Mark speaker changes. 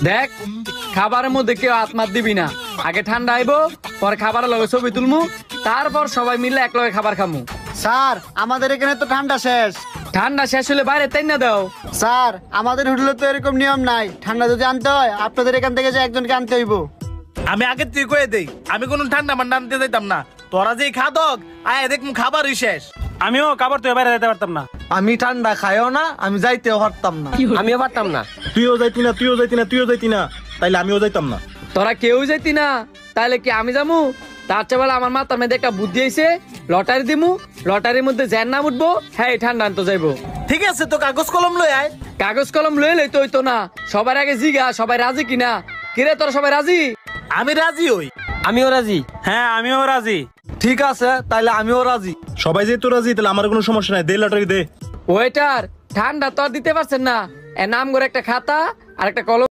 Speaker 1: দেখ খাবারের মধ্যে কেউ আত্মার দিবি না, আগে ঠান্ডা আইবো, পরে খাবারের লগে ছবি তুলমু, তারপর সবাই মিলে এক লগে খাবার খামু।
Speaker 2: স্যার আমাদের এখানে তো ঠান্ডা শেষ।
Speaker 1: ঠান্ডা শেষ হলে বাইরে তাই না দাও।
Speaker 2: স্যার আমাদের হোটেলে তো এরকম নিয়ম নাই, ঠান্ডা যদি আনতে হয় আপনাদের এখান থেকে যে একজনকে আনতে হইব।
Speaker 3: আমি আগে তুই কয়ে দেই, আমি কোনো ঠান্ডা মান্ডা আনতে যাইতাম না। তোরা যেই খাদক আয় দেখ খাবারই শেষ।
Speaker 4: আমিও খাবার তো বাইরে যেতে পারতাম না।
Speaker 5: আমি ঠান্ডা খাইও না, আমি যাইতেও পারতাম না।
Speaker 6: আমিও পারতাম না।
Speaker 7: তুইও যাইতি না, তুইও যাইতি না, তুইও যাইতি না, তাইলে আমিও যাইতাম না।
Speaker 1: তোরা কেউ যাইতি না, তাহলে কি আমি যামু? তার চেয়ে বলে আমার মাথার মধ্যে একটা বুদ্ধি আইছে, লটারি দিমু, লটারির মধ্যে জ্যান নাম উঠবো, হ্যাঁ ঠান্ডা আনতে যাইবো।
Speaker 3: ঠিক আছে, তো কাগজ কলম লই আয়।
Speaker 1: কাগজ কলম লয়ে লই তো হইতো না, সবার আগে জিগা সবাই রাজি কিনা। কিরে তোরা সবাই রাজি?
Speaker 3: আমি রাজি হই।
Speaker 6: আমিও রাজি।
Speaker 4: হ্যাঁ আমিও রাজি।
Speaker 5: ঠিক আছে, তাইলে আমিও রাজি।
Speaker 7: সবাই যেহেতু রাজি, তাহলে আমার কোনো সমস্যা নাই, দে লটারি দে।
Speaker 1: ওয়েটার ঠান্ডা তো আর দিতে পারছেন না, এর নাম করে একটা খাতা আর একটা কলম